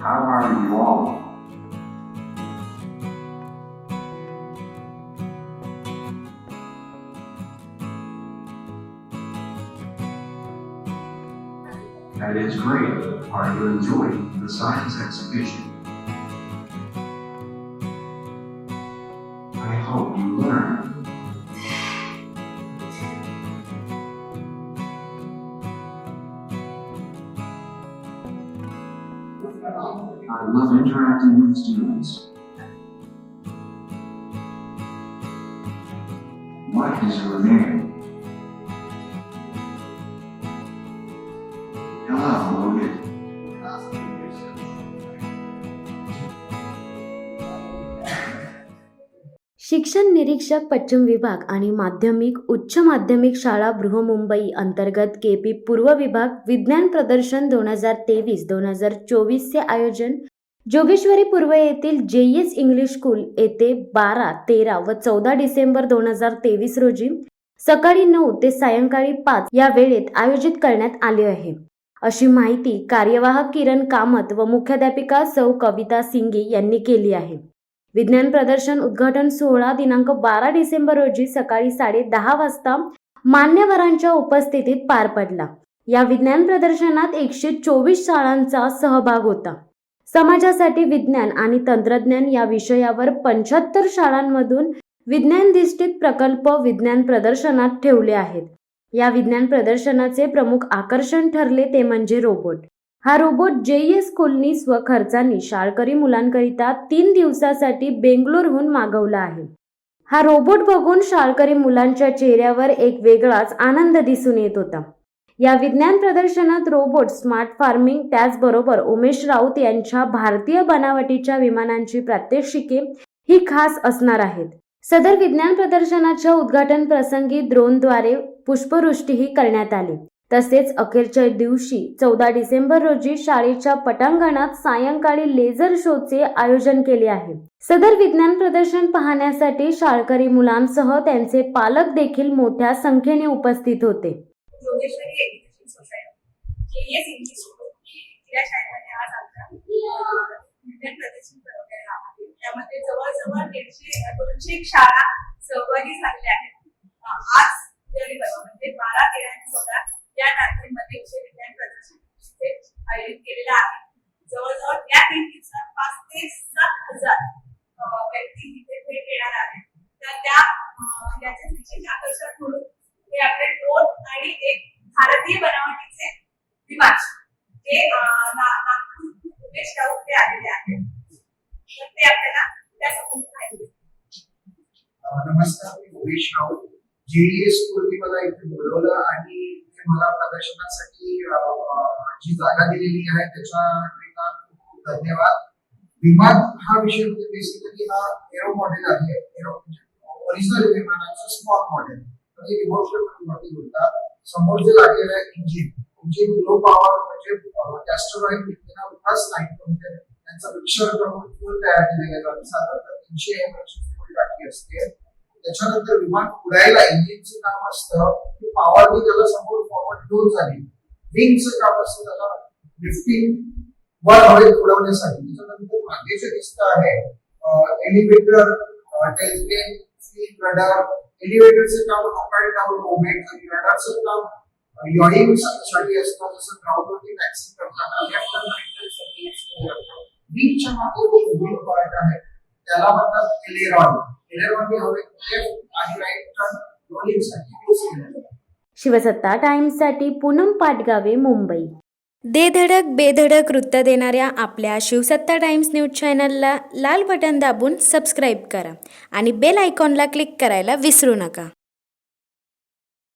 How are you all? That is great. Are you enjoying the science exhibition? I hope you learned. I love interacting with students. What is your name? Hello, Logan. शिक्षण निरीक्षक पश्चिम विभाग आणि माध्यमिक उच्च माध्यमिक शाळा बृहमुंबई अंतर्गत केपी पूर्व विभाग विज्ञान प्रदर्शन 2023-2024 चे आयोजन जोगेश्वरी पूर्व येथील JS इंग्लिश स्कूल येथे 12, 13 व 14 डिसेंबर 2023 रोजी सकाळी 9 ते सायंकाळी 5 या वेळेत आयोजित करण्यात आले आहे, अशी माहिती कार्यवाहक किरण कामत व मुख्याध्यापिका सौ कविता सिंगे यांनी केली आहे। विज्ञान प्रदर्शन उद्घाटन सोहळा दिनांक 12 डिसेंबर रोजी सकाळी 10:30 वाजता मान्यवरांच्या उपस्थितीत पार पडला। या विज्ञान प्रदर्शनात 124 शाळांचा सहभाग होता। समाजासाठी विज्ञान आणि तंत्रज्ञान या विषयावर 75 शाळांमधून विज्ञानधिष्ठित प्रकल्प विज्ञान प्रदर्शनात ठेवले आहेत। या विज्ञान प्रदर्शनाचे प्रमुख आकर्षण ठरले ते म्हणजे रोबोट। हा रोबोट JS स्कूलनी स्वखर्चाने शाळकरी मुलांकरिता 3 दिवसासाठी बेंगलोरहून मागवला आहे। हा रोबोट बघून शाळकरी मुलांच्या चेहऱ्यावर एक वेगळाच आनंद दिसून येत होता। या विज्ञान प्रदर्शनात रोबोट, स्मार्ट फार्मिंग, त्याचबरोबर उमेश राऊत यांच्या भारतीय बनावटीच्या विमानांची प्रात्यक्षिके ही खास असणार आहेत। सदर विज्ञान प्रदर्शनाच्या उद्घाटन प्रसंगी ड्रोनद्वारे पुष्पवृष्टीही करण्यात आली। तसेच अखेरच्या दिवशी 14 डिसेंबर रोजी शाळेच्या पटांगणात सायंकाळी लेझर शोचे आयोजन केले आहे। सदर विज्ञान प्रदर्शन पाहण्यासाठी शाळकरी मुलांसह त्यांचे पालक देखील मोठ्या संख्येने उपस्थित होते। Jogeshwari education society JS English school या शाळेमध्ये आज आमचा विज्ञान प्रदर्शन करवलेला आहे। त्यामध्ये जवळजवळ 200 शाळा सहभागी झालेल्या आहेत। आज म्हणजे 12, 13 आणि 14 या तारखेमध्ये विज्ञान प्रदर्शन आयोजित केलेलं आहे। जवळजवळ या 3 दिवसात 5 ते 7 हजार व्यक्ती इथे भेट देणार आहेत। तर त्या याचे विशेष आकर्षण म्हणून हे आपले ड्रोन आणि एक भारतीय बनावटीचे विमान जे नागपूर उमेश राऊत ते आलेले आहेत, तर ते आपल्याला त्या संबंधी माहिती देतील। नमस्कार, मी उमेश राऊत। JS स्कूलने मला इथे बोलवलं आणि मला प्रदर्शनासाठी जी जागा दिलेली आहे त्याच्याकरिता खूप धन्यवाद। विमान हा विषय म्हणजे बेसिकली हा एरो मॉडेल आहे। एरो ओरिजिनल विमानाचं स्मॉल मॉडेल म्हणजे रिमोट बोलतात। समोर जे लागलेलं आहे इंजिन लो पॉवर म्हणजे गॅस्ट्रोलाइट इंजिन प्लस 9 म्हणजे त्यांचा मिक्सर करून फ्यूल तयार केलेला जातो। साधारणतः 300 ml टाकी असते। त्याच्यानंतर विमान उडायला इंजिनचं काम असतं की पॉवरने त्याला समोर फॉरवर्ड घेऊन जाणे। विंगचं काम असतं त्याला लिफ्टिंग वर हवेत उडवण्यासाठी। त्याच्यानंतर मागे जे दिसतं आहे एलिव्हेटर, टेलप्लेन, स्लीप रडार। एलिव्हेटरचं काम अप अँड डाऊन मूवमेंट आणि रडारचं काम यॉइंग साठी असतं, जसं ग्राउंडवरती टॅक्सी करताना लेफ्ट आणि राईट साठी असतं। विंगच्या मागे जो व्हील पार्ट आहे त्याला म्हणतात एलेरॉन। शिवसत्ता टाइम्स साठी पूनम पाटगावे, मुंबई। धडक बेधडक वृत्त देणाऱ्या आपल्या शिवसत्ता टाइम्स न्यूज चॅनलला लाल बटन दाबून सबस्क्राईब करा आणि बेल आयकॉनला क्लिक करायला विसरू नका।